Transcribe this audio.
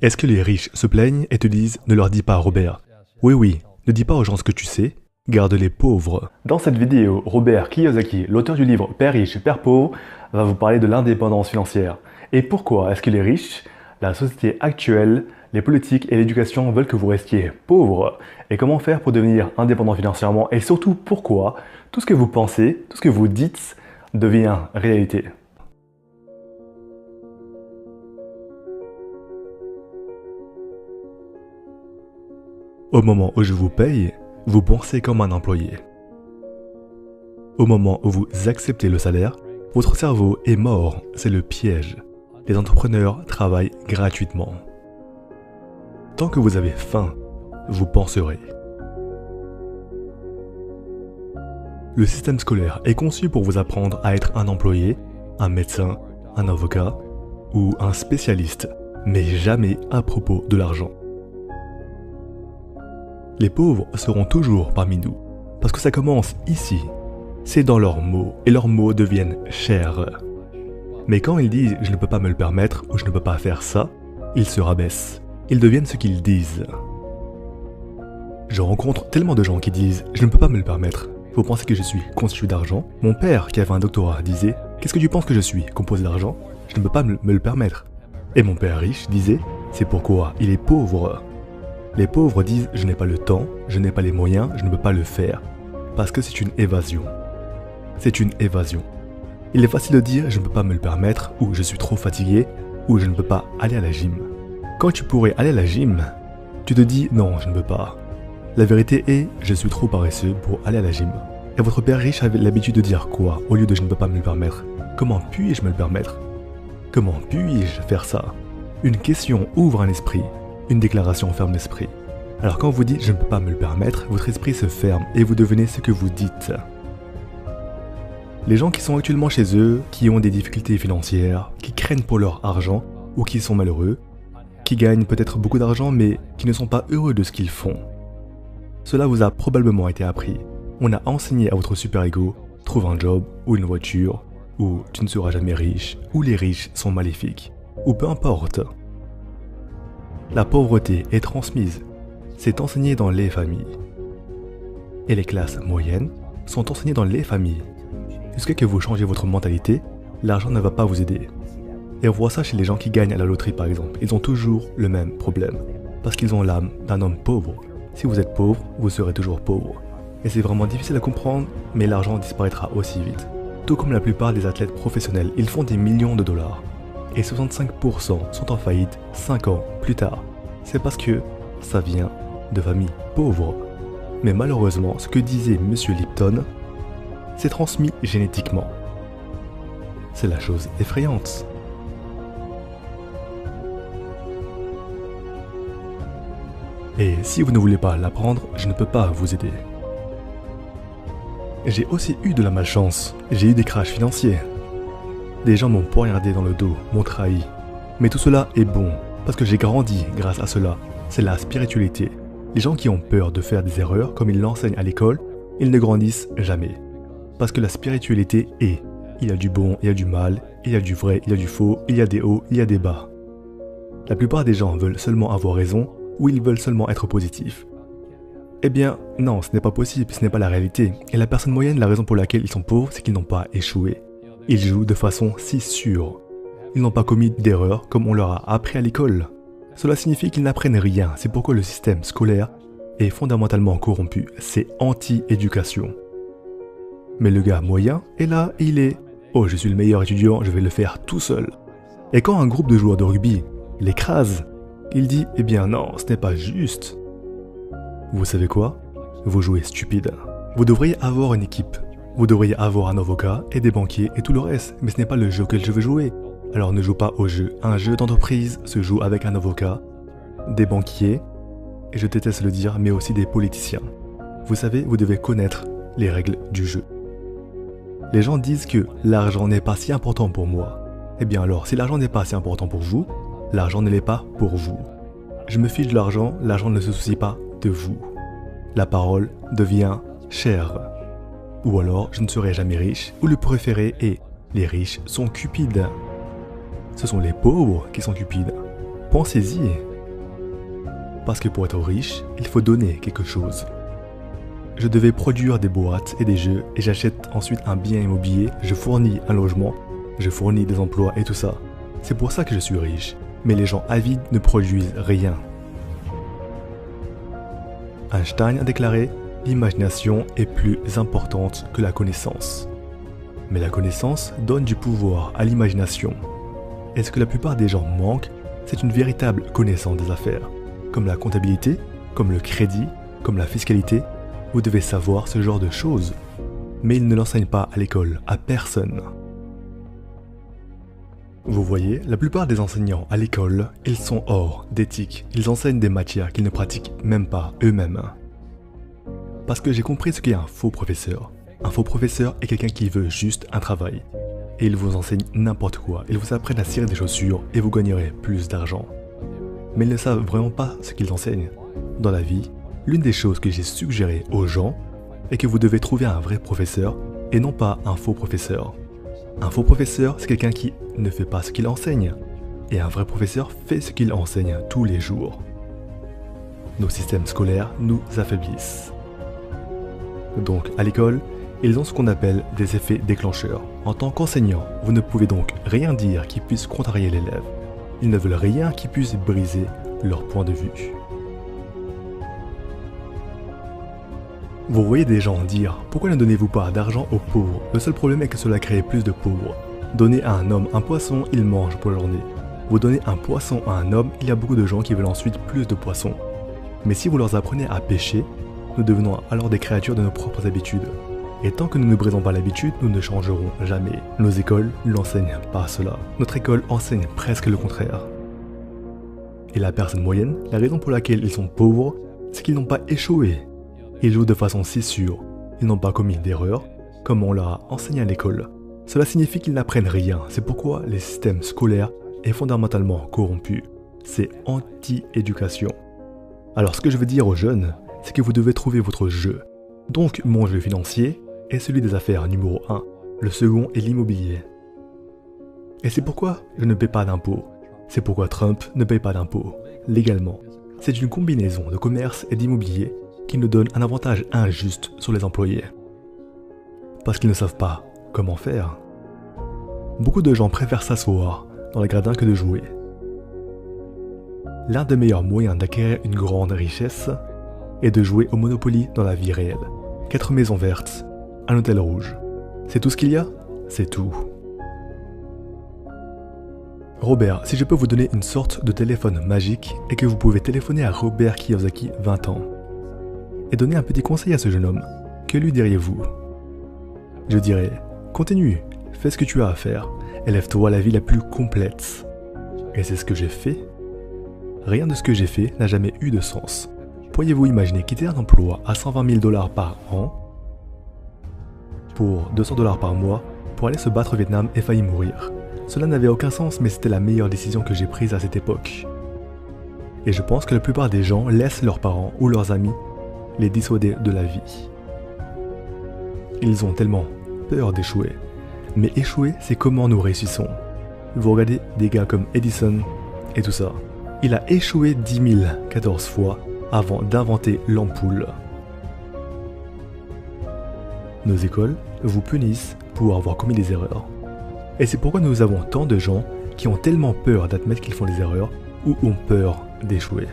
Est-ce que les riches se plaignent et te disent « Ne leur dis pas, Robert ». Oui, oui, ne dis pas aux gens ce que tu sais, garde les pauvres. Dans cette vidéo, Robert Kiyosaki, l'auteur du livre Père riche, Père pauvre, va vous parler de l'indépendance financière. Et pourquoi est-ce que les riches, la société actuelle, les politiques et l'éducation veulent que vous restiez pauvres? Et comment faire pour devenir indépendant financièrement? Et surtout, pourquoi tout ce que vous pensez, tout ce que vous dites devient réalité? Au moment où je vous paye, vous pensez comme un employé. Au moment où vous acceptez le salaire, votre cerveau est mort, c'est le piège. Les entrepreneurs travaillent gratuitement. Tant que vous avez faim, vous penserez. Le système scolaire est conçu pour vous apprendre à être un employé, un médecin, un avocat ou un spécialiste, mais jamais à propos de l'argent. Les pauvres seront toujours parmi nous, parce que ça commence ici. C'est dans leurs mots, et leurs mots deviennent chers. Mais quand ils disent « je ne peux pas me le permettre » ou « je ne peux pas faire ça », ils se rabaissent. Ils deviennent ce qu'ils disent. Je rencontre tellement de gens qui disent « je ne peux pas me le permettre ». Vous pensez que je suis constitué d'argent? Mon père, qui avait un doctorat, disait « qu'est-ce que tu penses que je suis, composé d'argent? Je ne peux pas me le permettre ». Et mon père riche disait « c'est pourquoi il est pauvre ». Les pauvres disent « je n'ai pas le temps, je n'ai pas les moyens, je ne peux pas le faire ». Parce que c'est une évasion. C'est une évasion. Il est facile de dire « je ne peux pas me le permettre » ou « je suis trop fatigué » ou « je ne peux pas aller à la gym ». Quand tu pourrais aller à la gym, tu te dis « non, je ne peux pas ». La vérité est « je suis trop paresseux pour aller à la gym ». Et votre père riche avait l'habitude de dire quoi au lieu de « je ne peux pas me le permettre ». Comment puis-je me le permettre? Comment puis-je faire ça? Une question ouvre un esprit. Une déclaration ferme l'esprit. Alors quand vous dites « je ne peux pas me le permettre », votre esprit se ferme et vous devenez ce que vous dites. Les gens qui sont actuellement chez eux, qui ont des difficultés financières, qui craignent pour leur argent ou qui sont malheureux, qui gagnent peut-être beaucoup d'argent mais qui ne sont pas heureux de ce qu'ils font. Cela vous a probablement été appris. On a enseigné à votre super-ego « trouve un job ou une voiture » ou « tu ne seras jamais riche » ou « les riches sont maléfiques » ou peu importe. La pauvreté est transmise, c'est enseigné dans les familles. Et les classes moyennes sont enseignées dans les familles. Jusqu'à ce que vous changez votre mentalité, l'argent ne va pas vous aider. Et on voit ça chez les gens qui gagnent à la loterie par exemple. Ils ont toujours le même problème, parce qu'ils ont l'âme d'un homme pauvre. Si vous êtes pauvre, vous serez toujours pauvre. Et c'est vraiment difficile à comprendre, mais l'argent disparaîtra aussi vite. Tout comme la plupart des athlètes professionnels, ils font des millions de dollars. Et 65% sont en faillite 5 ans plus tard. C'est parce que ça vient de familles pauvres. Mais malheureusement, ce que disait M. Lipton, c'est transmis génétiquement. C'est la chose effrayante. Et si vous ne voulez pas l'apprendre, je ne peux pas vous aider. J'ai aussi eu de la malchance. J'ai eu des crashs financiers. Des gens m'ont poignardé dans le dos, m'ont trahi. Mais tout cela est bon, parce que j'ai grandi grâce à cela. C'est la spiritualité. Les gens qui ont peur de faire des erreurs, comme ils l'enseignent à l'école, ils ne grandissent jamais. Parce que la spiritualité est. Il y a du bon, il y a du mal, il y a du vrai, il y a du faux, il y a des hauts, il y a des bas. La plupart des gens veulent seulement avoir raison, ou ils veulent seulement être positifs. Eh bien, non, ce n'est pas possible, ce n'est pas la réalité. Et la personne moyenne, la raison pour laquelle ils sont pauvres, c'est qu'ils n'ont pas échoué. Ils jouent de façon si sûre. Ils n'ont pas commis d'erreurs comme on leur a appris à l'école. Cela signifie qu'ils n'apprennent rien, c'est pourquoi le système scolaire est fondamentalement corrompu, c'est anti-éducation. Mais le gars moyen est là et il est « Oh, je suis le meilleur étudiant, je vais le faire tout seul ». Et quand un groupe de joueurs de rugby l'écrase, il dit « Eh bien non, ce n'est pas juste ». Vous savez quoi? Vous jouez stupide. Vous devriez avoir une équipe. Vous devriez avoir un avocat et des banquiers et tout le reste, mais ce n'est pas le jeu auquel je veux jouer. Alors ne joue pas au jeu. Un jeu d'entreprise se joue avec un avocat, des banquiers, et je déteste le dire, mais aussi des politiciens. Vous savez, vous devez connaître les règles du jeu. Les gens disent que l'argent n'est pas si important pour moi. Eh bien alors, si l'argent n'est pas si important pour vous, l'argent ne l'est pas pour vous. Je me fiche de l'argent ne se soucie pas de vous. La parole devient chère. Ou alors, je ne serai jamais riche, ou le préféré est les riches sont cupides. Ce sont les pauvres qui sont cupides. Pensez-y. Parce que pour être riche, il faut donner quelque chose. Je devais produire des boîtes et des jeux et j'achète ensuite un bien immobilier, je fournis un logement, je fournis des emplois et tout ça. C'est pour ça que je suis riche. Mais les gens avides ne produisent rien. Einstein a déclaré « L'imagination est plus importante que la connaissance ». Mais la connaissance donne du pouvoir à l'imagination. Et ce que la plupart des gens manquent, c'est une véritable connaissance des affaires. Comme la comptabilité, comme le crédit, comme la fiscalité, vous devez savoir ce genre de choses. Mais ils ne l'enseignent pas à l'école, à personne. Vous voyez, la plupart des enseignants à l'école, ils sont hors d'éthique. Ils enseignent des matières qu'ils ne pratiquent même pas eux-mêmes. Parce que j'ai compris ce qu'est un faux professeur. Un faux professeur est quelqu'un qui veut juste un travail. Et il vous enseigne n'importe quoi. Ils vous apprennent à cirer des chaussures et vous gagnerez plus d'argent. Mais ils ne savent vraiment pas ce qu'ils enseignent. Dans la vie, l'une des choses que j'ai suggérées aux gens est que vous devez trouver un vrai professeur et non pas un faux professeur. Un faux professeur, c'est quelqu'un qui ne fait pas ce qu'il enseigne. Et un vrai professeur fait ce qu'il enseigne tous les jours. Nos systèmes scolaires nous affaiblissent. Donc, à l'école, ils ont ce qu'on appelle des effets déclencheurs. En tant qu'enseignant, vous ne pouvez donc rien dire qui puisse contrarier l'élève. Ils ne veulent rien qui puisse briser leur point de vue. Vous voyez des gens dire « Pourquoi ne donnez-vous pas d'argent aux pauvres? Le seul problème est que cela crée plus de pauvres. Donnez à un homme un poisson, il mange pour la journée. Vous donnez un poisson à un homme, il y a beaucoup de gens qui veulent ensuite plus de poissons. Mais si vous leur apprenez à pêcher, nous devenons alors des créatures de nos propres habitudes. Et tant que nous ne brisons pas l'habitude, nous ne changerons jamais. Nos écoles n'enseignent pas cela. Notre école enseigne presque le contraire. Et la personne moyenne, la raison pour laquelle ils sont pauvres, c'est qu'ils n'ont pas échoué. Ils jouent de façon si sûre. Ils n'ont pas commis d'erreur, comme on leur a enseigné à l'école. Cela signifie qu'ils n'apprennent rien. C'est pourquoi le système scolaire est fondamentalement corrompu. C'est anti-éducation. Alors ce que je veux dire aux jeunes, c'est que vous devez trouver votre jeu. Donc mon jeu financier est celui des affaires numéro 1. Le second est l'immobilier. Et c'est pourquoi je ne paie pas d'impôts. C'est pourquoi Trump ne paye pas d'impôts, légalement. C'est une combinaison de commerce et d'immobilier qui nous donne un avantage injuste sur les employés. Parce qu'ils ne savent pas comment faire. Beaucoup de gens préfèrent s'asseoir dans les gradins que de jouer. L'un des meilleurs moyens d'acquérir une grande richesse est de jouer au Monopoly dans la vie réelle. 4 maisons vertes, un hôtel rouge. C'est tout ce qu'il y a? C'est tout. Robert, si je peux vous donner une sorte de téléphone magique et que vous pouvez téléphoner à Robert Kiyosaki, 20 ans, et donner un petit conseil à ce jeune homme, que lui diriez-vous? Je dirais, continue, fais ce que tu as à faire, élève-toi à la vie la plus complète. Et c'est ce que j'ai fait. Rien de ce que j'ai fait n'a jamais eu de sens. Pourriez-vous imaginer quitter un emploi à 120 000 $ par an pour 200 $ par mois pour aller se battre au Vietnam et failli mourir? Cela n'avait aucun sens, mais c'était la meilleure décision que j'ai prise à cette époque. Et je pense que la plupart des gens laissent leurs parents ou leurs amis les dissuader de la vie. Ils ont tellement peur d'échouer. Mais échouer, c'est comment nous réussissons. Vous regardez des gars comme Edison et tout ça. Il a échoué 10 014 fois avant d'inventer l'ampoule. Nos écoles vous punissent pour avoir commis des erreurs. Et c'est pourquoi nous avons tant de gens qui ont tellement peur d'admettre qu'ils font des erreurs ou ont peur d'échouer.